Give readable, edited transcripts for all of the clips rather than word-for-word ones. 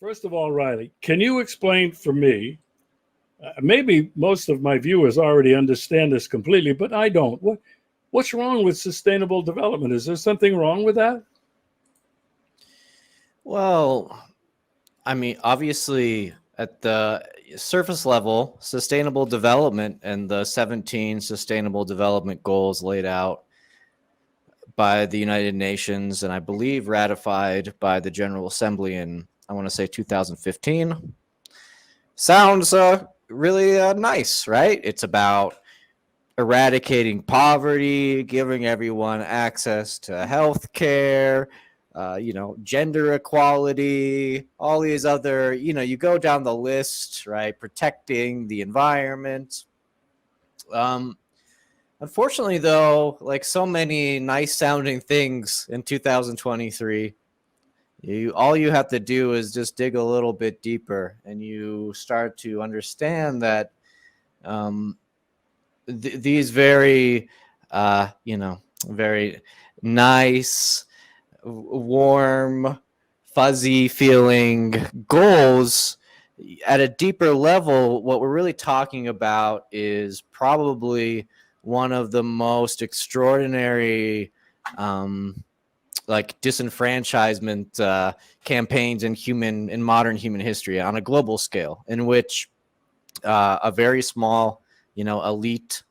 First of all, Riley, can you explain for me? Maybe most of my viewers already understand this completely, but I don't. What's wrong with sustainable development? Is there something wrong with that? Well, I mean, obviously, at the surface level, sustainable development and the 17 sustainable development goals laid out by the United Nations and I believe ratified by the General Assembly in, I want to say 2015, sounds really nice, right? It's about eradicating poverty, giving everyone access to health care, gender equality, all these other, you go down the list, right? Protecting the environment. Unfortunately, though, like so many nice sounding things in 2023, all you have to do is just dig a little bit deeper and you start to understand that these very, very nice, warm, fuzzy feeling goals at a deeper level, what we're really talking about is probably one of the most extraordinary disenfranchisement campaigns in modern human history on a global scale, in which a very small elite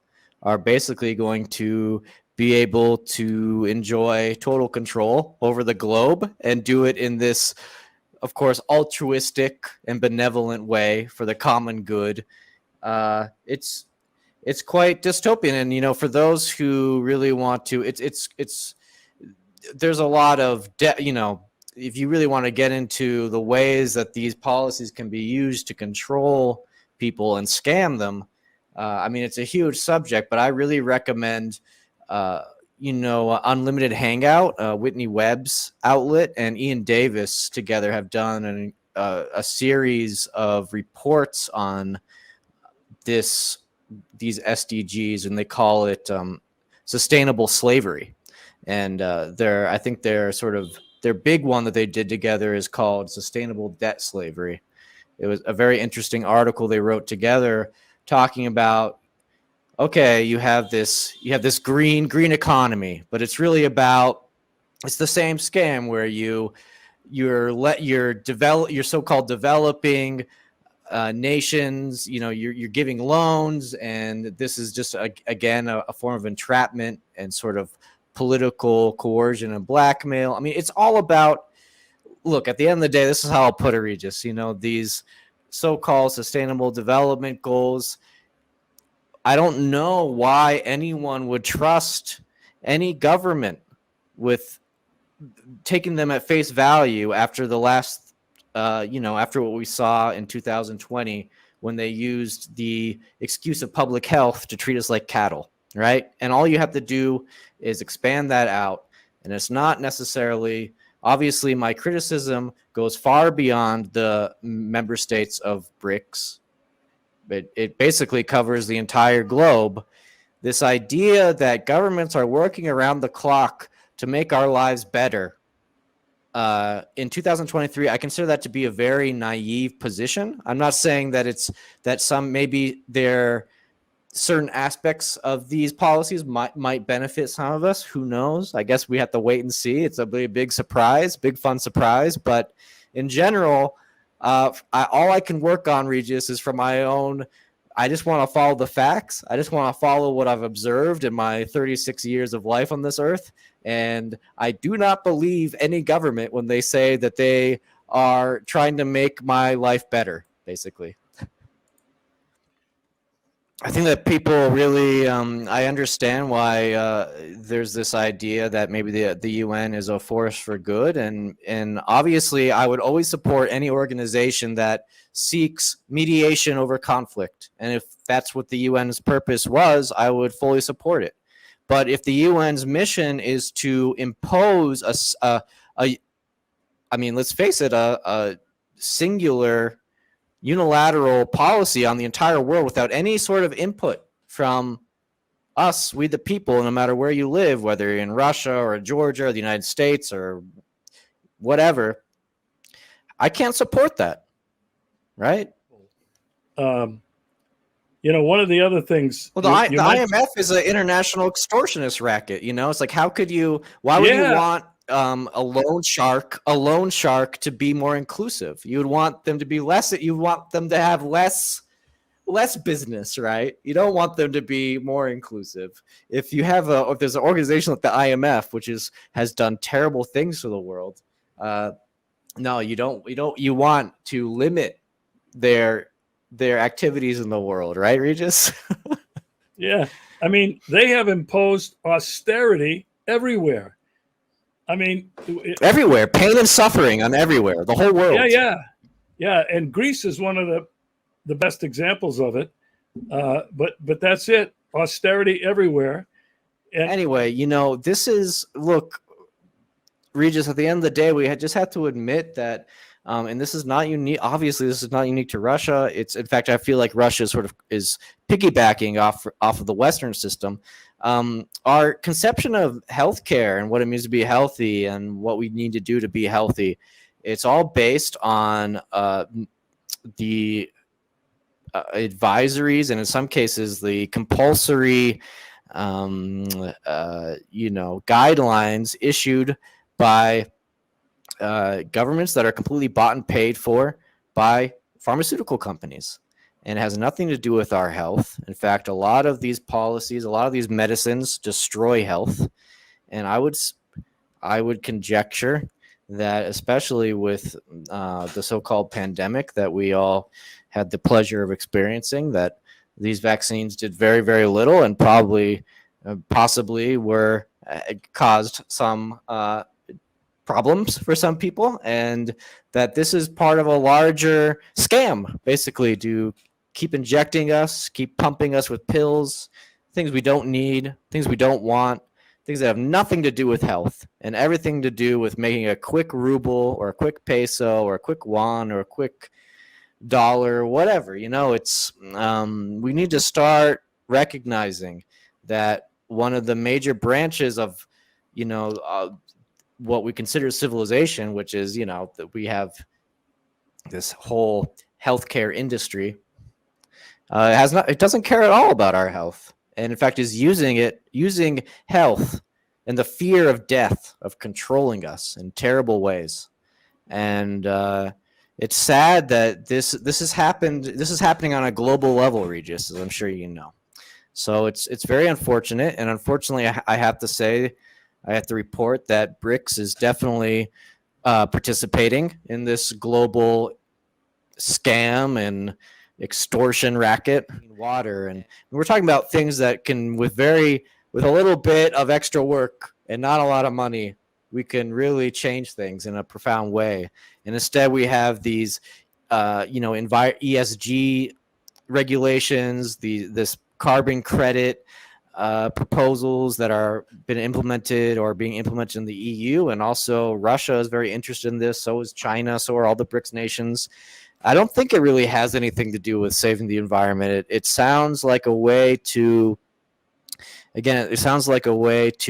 are basically going to be able to enjoy total control over the globe and do it in this, of course, altruistic and benevolent way for the common good. It's quite dystopian, and for those who really want to, it's there's a lot of if you really want to get into the ways that these policies can be used to control people and scam them. It's a huge subject, but I really recommend, Unlimited Hangout, Whitney Webb's outlet, and Ian Davis together have done a series of reports on these SDGs, and they call it sustainable slavery. And I think their big one that they did together is called Sustainable Debt Slavery. It was a very interesting article they wrote together talking about, okay, you have this green economy, but it's really it's the same scam where your so-called developing nations, you're giving loans, and this is just again a form of entrapment and sort of political coercion and blackmail. It's all about, look, at the end of the day, this is how I'll put it, Regis. These so-called sustainable development goals, I don't know why anyone would trust any government with taking them at face value after the last, after what we saw in 2020 when they used the excuse of public health to treat us like cattle, right? And all you have to do is expand that out. And it's not necessarily, obviously, my criticism goes far beyond the member states of BRICS. But it basically covers the entire globe. This idea that governments are working around the clock to make our lives better. In 2023, I consider that to be a very naive position. I'm not saying that maybe there certain aspects of these policies might benefit some of us. Who knows? I guess we have to wait and see. It's a big surprise, big fun surprise. But in general, all I can work on, Regis, is from my own. I just want to follow the facts. I just want to follow what I've observed in my 36 years of life on this earth. And I do not believe any government when they say that they are trying to make my life better, basically. I think that people really, I understand why there's this idea that maybe the UN is a force for good. And obviously, I would always support any organization that seeks mediation over conflict. And if that's what the UN's purpose was, I would fully support it. But if the UN's mission is to impose let's face it, a singular unilateral policy on the entire world without any sort of input from us, we the people, no matter where you live, whether you're in Russia or Georgia or the United States or whatever, I can't support that. Right. One of the other things. Well, the IMF is an international extortionist racket. It's like, why would you want a loan shark to be more inclusive? You would want them to be less. You want them to have less business, right? You don't want them to be more inclusive. If there's an organization like the IMF, which has done terrible things for the world, no, you don't. You want to limit their activities in the world, right, Regis? Yeah. I mean, they have imposed austerity everywhere. I mean, everywhere, pain and suffering on everywhere, the whole world. Yeah. And Greece is one of the best examples of it. But that's it. Austerity everywhere. And anyway, look, Regis, at the end of the day, we just have to admit that, and this is not unique. Obviously, this is not unique to Russia. In fact, I feel like Russia is piggybacking off of the Western system. Our conception of healthcare and what it means to be healthy and what we need to do to be healthy, it's all based on the advisories, and in some cases, the compulsory, guidelines issued by governments that are completely bought and paid for by pharmaceutical companies, and it has nothing to do with our health. In fact, a lot of these policies, a lot of these medicines destroy health, and I would conjecture that, especially with the so-called pandemic that we all had the pleasure of experiencing, that these vaccines did very, very little, and possibly were caused some problems for some people, and that this is part of a larger scam, basically, to keep injecting us, keep pumping us with pills, things we don't need, things we don't want, things that have nothing to do with health and everything to do with making a quick ruble or a quick peso or a quick yuan or a quick dollar, whatever. It's we need to start recognizing that one of the major branches of what we consider civilization, which is that we have this whole healthcare industry, it doesn't care at all about our health, and in fact is using health and the fear of death of controlling us in terrible ways. And it's sad that this is happening on a global level, Regis, as I'm sure you know. So it's very unfortunate, and unfortunately I have to report that BRICS is definitely participating in this global scam and extortion racket. Water, and we're talking about things that can, with a little bit of extra work and not a lot of money, we can really change things in a profound way. And instead, we have these, ESG regulations, this carbon credit proposals that are been implemented or being implemented in the EU, and also Russia is very interested in this. So is China. So are all the BRICS nations. I don't think it really has anything to do with saving the environment. It sounds like a way to,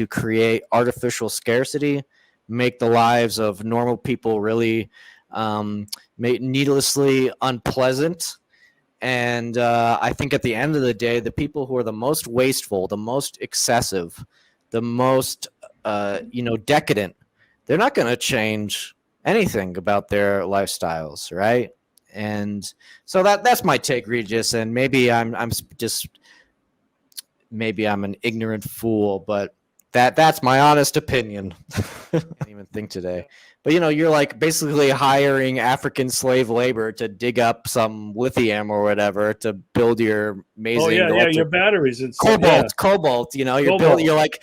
create artificial scarcity, make the lives of normal people really needlessly unpleasant. And I think at the end of the day, the people who are the most wasteful, the most excessive, the most, decadent, they're not going to change anything about their lifestyles, right? And so that's my take, Regis. And maybe I'm an ignorant fool, but that's my honest opinion. I can't even think today. But you're like basically hiring African slave labor to dig up some lithium or whatever to build your amazing your batteries and cobalt. You're like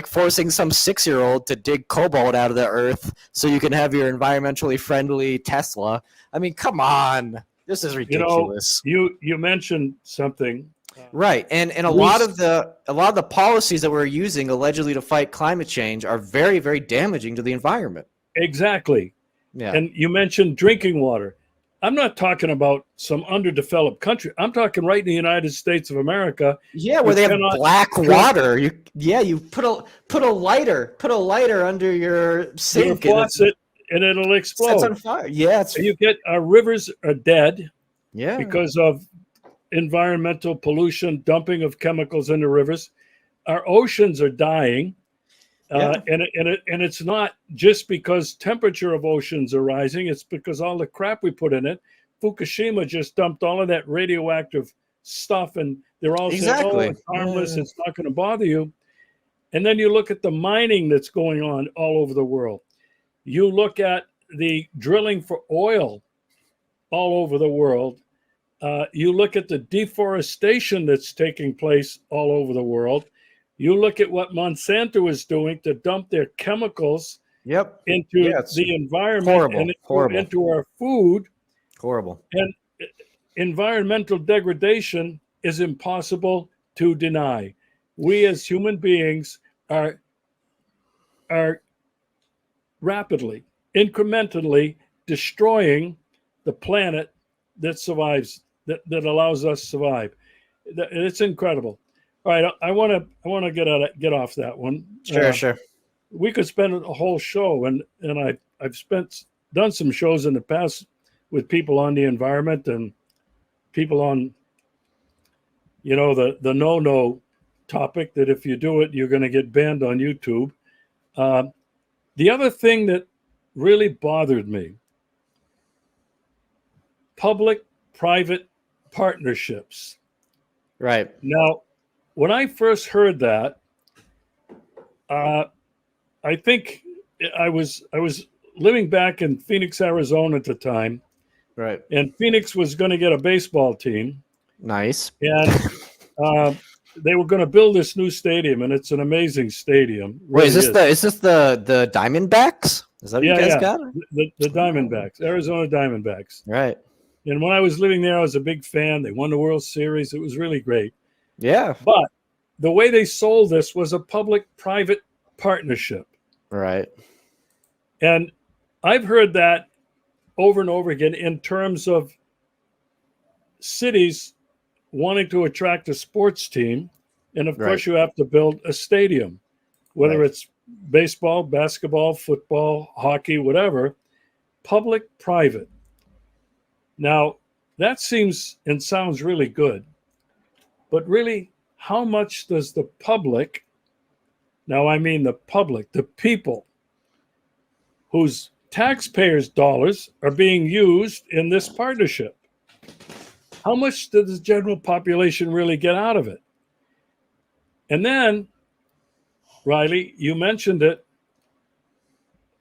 forcing some 6-year-old to dig cobalt out of the earth so you can have your environmentally friendly Tesla. I mean, come on, this is ridiculous. You mentioned something. Right, and a lot of the policies that we're using allegedly to fight climate change are very, very damaging to the environment. Exactly. Yeah. And you mentioned drinking water. I'm not talking about some underdeveloped country. I'm talking right in the United States of America. Yeah, where they have black water. You put a lighter under your sink. Your faucet and it'll Sets explode. on fire. Yeah, it's And you get our rivers are dead yeah. because of environmental pollution, dumping of chemicals into rivers. Our oceans are dying. Yeah. And it's not just because temperature of oceans are rising. It's because all the crap we put in it. Fukushima just dumped all of that radioactive stuff, and they're all saying, "Oh, Exactly. it's harmless. Yeah. It's not going to bother you." And then you look at the mining that's going on all over the world. You look at the drilling for oil all over the world. You look at the deforestation that's taking place all over the world. You look at what Monsanto is doing to dump their chemicals Yep. into Yeah, it's the environment horrible. and Horrible. into our food. Horrible. And environmental degradation is impossible to deny. We as human beings are rapidly, incrementally destroying the planet that survives, that allows us to survive. It's incredible. All right, I want to get off that one. Sure. We could spend a whole show, and I've done some shows in the past with people on the environment and people on, the no topic that if you do it, you're going to get banned on YouTube. The other thing that really bothered me, public-private partnerships. Right. Now, when I first heard that, I think I was living back in Phoenix, Arizona at the time, Right. and Phoenix was going to get a baseball team, Nice. and they were going to build this new stadium, and it's an amazing stadium. Wait, is Really this the Diamondbacks? Is that what you guys got? the Diamondbacks, Arizona Diamondbacks. Right. And when I was living there, I was a big fan. They won the World Series. It was really great. Yeah. But the way they sold this was a public-private partnership. Right. And I've heard that over and over again in terms of cities wanting to attract a sports team. And of course, you have to build a stadium, whether it's baseball, basketball, football, hockey, whatever, public-private. Now, that seems and sounds really good. But really, how much does the public, now I mean the public, the people whose taxpayers' dollars are being used in this partnership, how much does the general population really get out of it? And then, Riley, you mentioned it,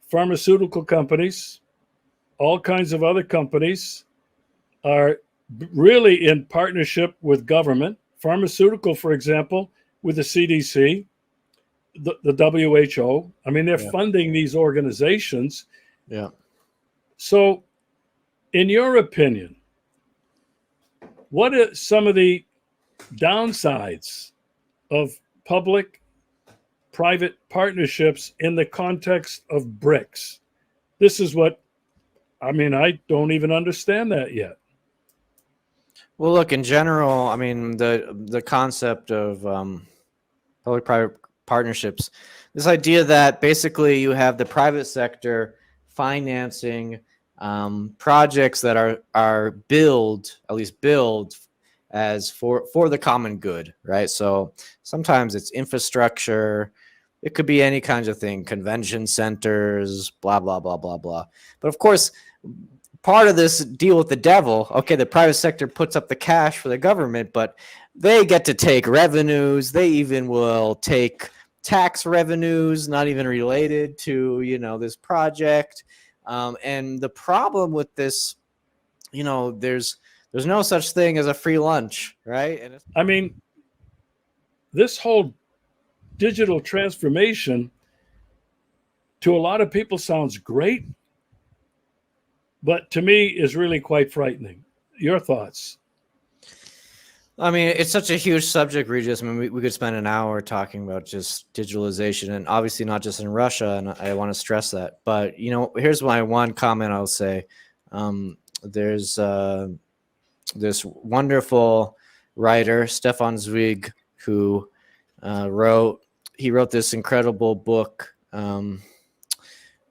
pharmaceutical companies, all kinds of other companies are really in partnership with government. Pharmaceutical, for example, with the CDC, the WHO. I mean, they're funding these organizations. Yeah. So, in your opinion, what are some of the downsides of public-private partnerships in the context of BRICS? This is what, I mean, I don't even understand that yet. Well, look, in general, I mean, the concept of public-private partnerships, this idea that basically you have the private sector financing projects that are billed as for the common good, right? So sometimes it's infrastructure, it could be any kinds of thing, convention centers, blah, blah, blah, blah, blah. But of course, part of this deal with the devil, okay, the private sector puts up the cash for the government, but they get to take revenues. They even will take tax revenues, not even related to, this project. And the problem with this, there's no such thing as a free lunch, right? And I mean, this whole digital transformation to a lot of people sounds great, but to me is really quite frightening. Your thoughts? I mean, it's such a huge subject, Regis. I mean, we could spend an hour talking about just digitalization, and obviously not just in Russia, and I want to stress that. But, here's my one comment I'll say. There's this wonderful writer, Stefan Zweig, who wrote this incredible book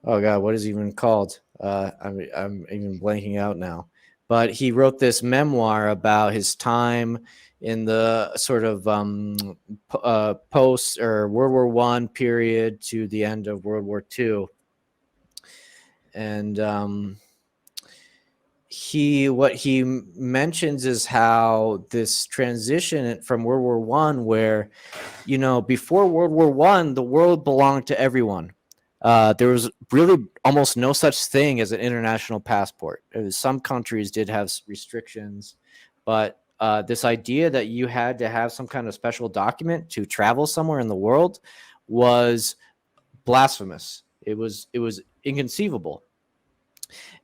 oh God, what is he even called? I'm even blanking out now. But he wrote this memoir about his time in the sort of post or World War I period to the end of World War II. And what he mentions is how this transition from World War I, where, you know, before World War I, the world belonged to everyone. There was really almost no such thing as an international passport. Some countries did have restrictions, but this idea that you had to have some kind of special document to travel somewhere in the world was blasphemous. It was inconceivable.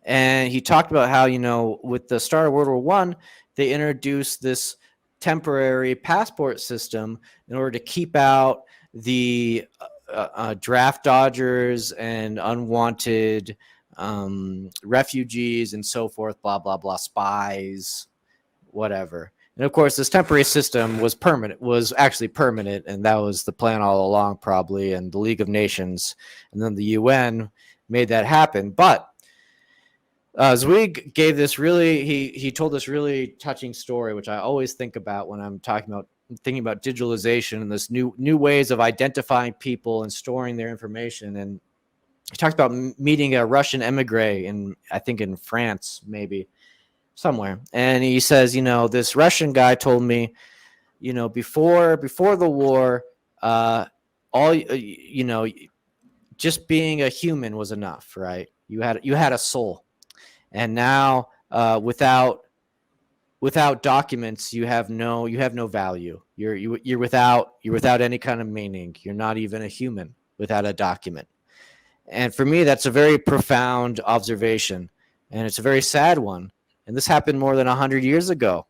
And he talked about how, you know, with the start of World War I, they introduced this temporary passport system in order to keep out the draft dodgers and unwanted refugees and so forth, blah, blah, blah, spies, whatever. And of course, this temporary system was actually permanent. And that was the plan all along, probably. And the League of Nations and then the UN made that happen. But Zweig gave this he told this really touching story, which I always think about when I'm thinking about digitalization and this new ways of identifying people and storing their information. And he talked about meeting a Russian emigre I think in France, maybe somewhere. And he says, you know, this Russian guy told me, you know, before the war, you know, just being a human was enough, right? You had a soul. And now, without documents, you have no value. You're without any kind of meaning. You're not even a human without a document. And for me, that's a very profound observation, and it's a very sad one. And this happened more than 100 years ago,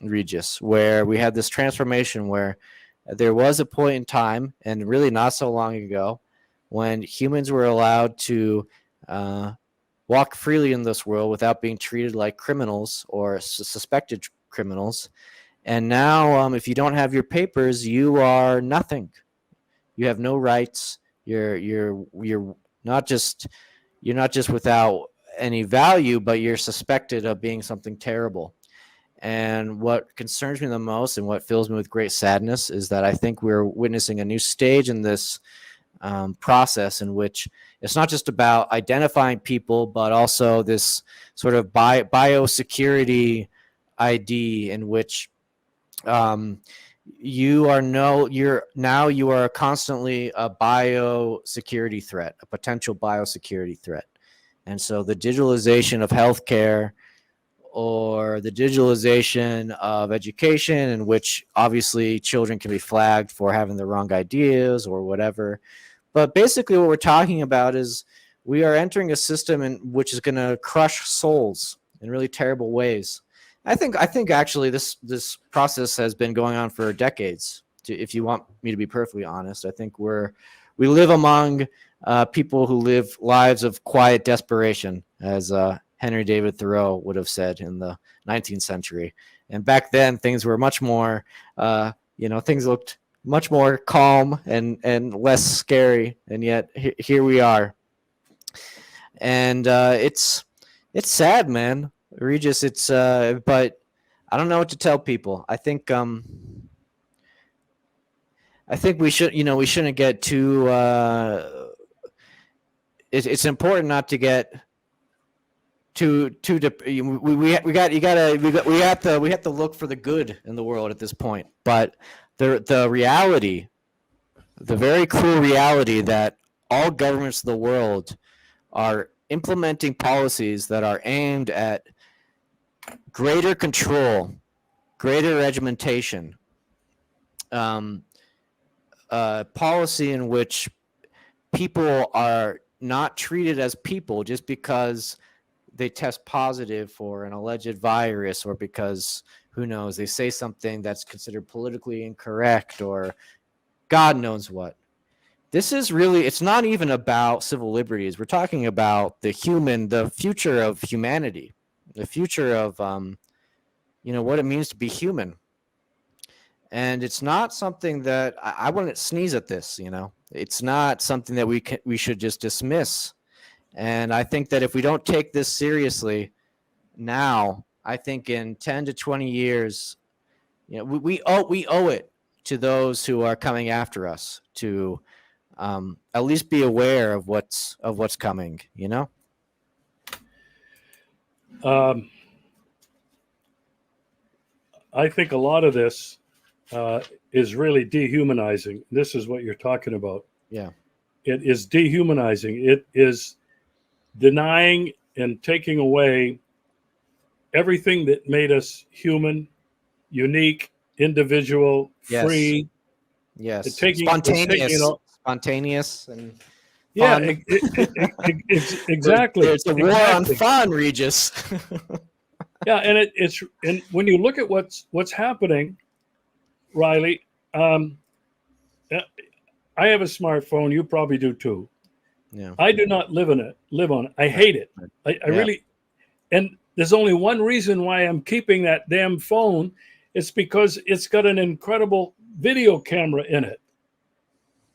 Regis, where we had this transformation where there was a point in time, and really not so long ago, when humans were allowed to walk freely in this world without being treated like criminals or suspected criminals. And now, if you don't have your papers, you are nothing. You have no rights. You're not just without any value, but you're suspected of being something terrible. And what concerns me the most and what fills me with great sadness is that I think we're witnessing a new stage in this process in which it's not just about identifying people, but also this sort of biosecurity ID in which you are constantly a biosecurity threat, a potential biosecurity threat. And so the digitalization of healthcare or the digitalization of education, in which obviously children can be flagged for having the wrong ideas or whatever. But basically what we're talking about is we are entering a system which is going to crush souls in really terrible ways. I think actually this process has been going on for decades. If you want me to be perfectly honest, I think we live among people who live lives of quiet desperation, as Henry David Thoreau would have said in the 19th century. And back then, things were much more, things looked much more calm and less scary. And yet here we are. And it's sad, man. Regis, but I don't know what to tell people. I think we shouldn't get too. It's important not to get too. We have to look for the good in the world at this point. But the reality, the very cruel reality that all governments of the world are implementing policies that are aimed at greater control, greater regimentation, policy in which people are not treated as people just because they test positive for an alleged virus, or because, who knows, they say something that's considered politically incorrect, or God knows what. This is really, it's not even about civil liberties. We're talking about the future of humanity, the future of, what it means to be human. And it's not something that I wouldn't sneeze at this, It's not something that we should just dismiss. And I think that if we don't take this seriously now, I think in 10 to 20 years, we owe it to those who are coming after us to at least be aware of what's coming. I think a lot of this is really dehumanizing. This is what you're talking about. Yeah. It is dehumanizing. It is denying and taking away everything that made us human, unique, individual, free. Yes. Spontaneous and yeah, fun. Exactly. There's a war on fun, Regis. Yeah, and and when you look at what's happening, Riley, I have a smartphone. You probably do too. Yeah. I do not live on it. I hate it. I really, and there's only one reason why I'm keeping that damn phone. It's because it's got an incredible video camera in it.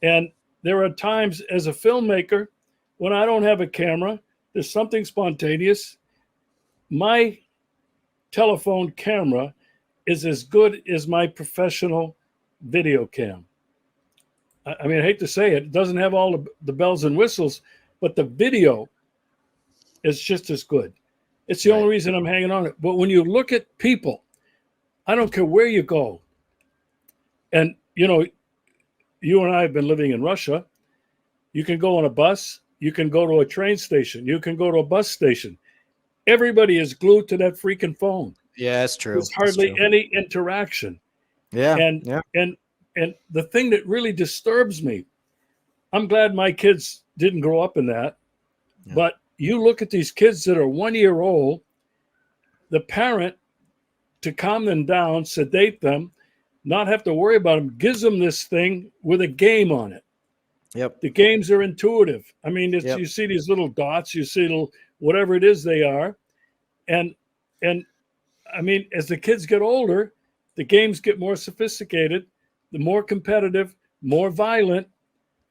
And there are times as a filmmaker when I don't have a camera, there's something spontaneous. My telephone camera is as good as my professional video cam. I mean, I hate to say it, it doesn't have all the bells and whistles, but the video is just as good. It's the only reason I'm hanging on it. But when you look at people, I don't care where you go. And, you and I have been living in Russia. You can go on a bus. You can go to a train station. You can go to a bus station. Everybody is glued to that freaking phone. Yeah, that's true. There's hardly any interaction. Yeah. And the thing that really disturbs me, I'm glad my kids didn't grow up in that. Yeah. But you look at these kids that are 1 year old, the parent, to calm them down, sedate them, not have to worry about them, gives them this thing with a game on it. Yep. The games are intuitive. I mean, you see these little dots, you see little whatever it is they are. And I mean, as the kids get older, the games get more sophisticated, the more competitive, more violent.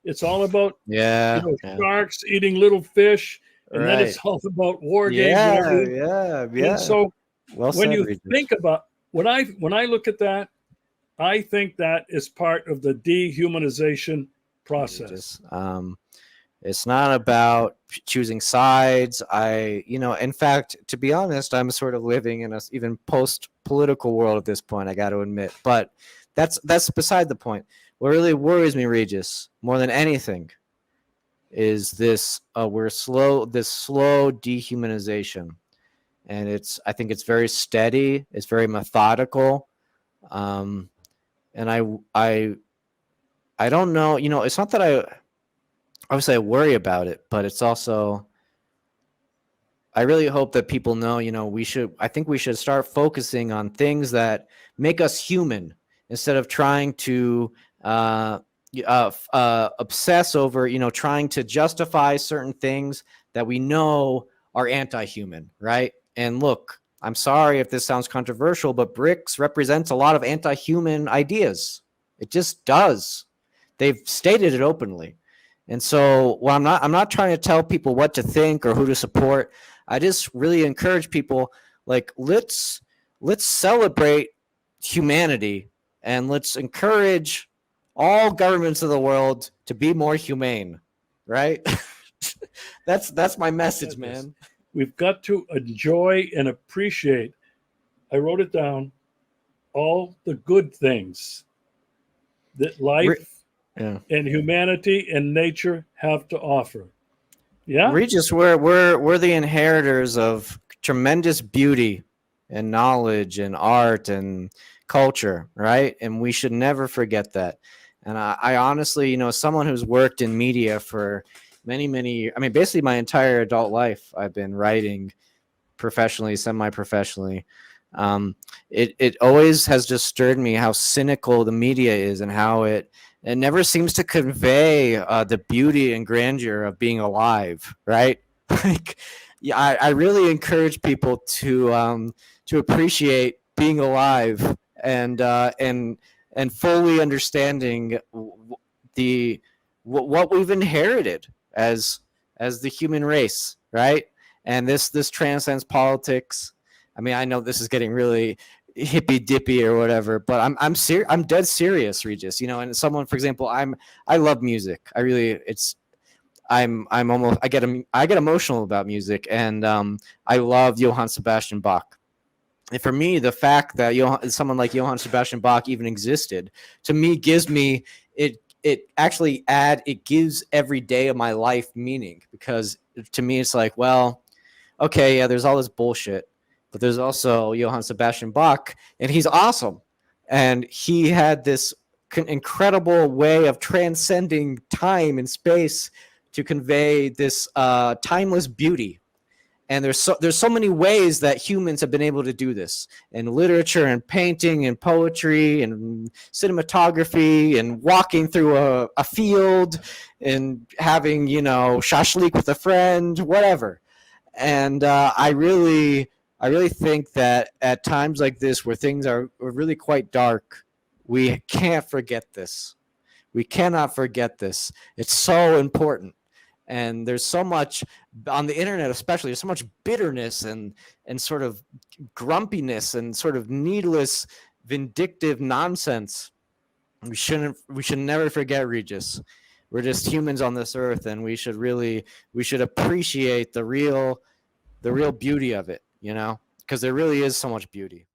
It's all about sharks eating little fish, and then it's all about war games. Yeah. And so when you think about when I look at that, I think that is part of the dehumanization process. It's not about choosing sides. In fact, to be honest, I'm sort of living in a even post-political world at this point, I got to admit. But that's beside the point. What really worries me, Regis, more than anything, is this slow dehumanization. And I think it's very steady. It's very methodical. And I don't know, it's not that obviously I worry about it, but it's also, I really hope that people know, I think we should start focusing on things that make us human instead of trying to obsess over, trying to justify certain things that we know are anti-human, right? And look, I'm sorry if this sounds controversial, but BRICS represents a lot of anti-human ideas. It just does. They've stated it openly. And so I'm not trying to tell people what to think or who to support. I just really encourage people, let's celebrate humanity and let's encourage all governments of the world to be more humane, right? That's my message, man. We've got to enjoy and appreciate, I wrote it down, all the good things that life and humanity and nature have to offer. Yeah, Regis, we're the inheritors of tremendous beauty and knowledge and art and culture, right? And we should never forget that. And I honestly, someone who's worked in media for many years, I mean, basically my entire adult life, I've been writing professionally, semi-professionally. It always has just stirred me how cynical the media is and how it never seems to convey the beauty and grandeur of being alive, right? I really encourage people to appreciate being alive and fully understanding what we've inherited as as the human race, right? And this transcends politics. I mean, I know this is getting really hippy dippy or whatever, but I'm dead serious, Regis. You know, and someone, for example, I love music. I really, I'm almost, I get emotional about music, and I love Johann Sebastian Bach. And for me, the fact that someone like Johann Sebastian Bach even existed, to me, gives me it gives every day of my life meaning, because to me it's like, well, okay, yeah, there's all this bullshit, but there's also Johann Sebastian Bach, and he's awesome, and he had this incredible way of transcending time and space to convey this timeless beauty. And there's so many ways that humans have been able to do this in literature and painting and poetry and cinematography and walking through a field and having, shashlik with a friend, whatever. And I really think that at times like this, where things are really quite dark, we can't forget this. We cannot forget this. It's so important. And there's so much on the internet, especially, there's so much bitterness and sort of grumpiness and sort of needless vindictive nonsense. We should never forget, Regis. We're just humans on this earth, and we should appreciate the real beauty of it, because there really is so much beauty.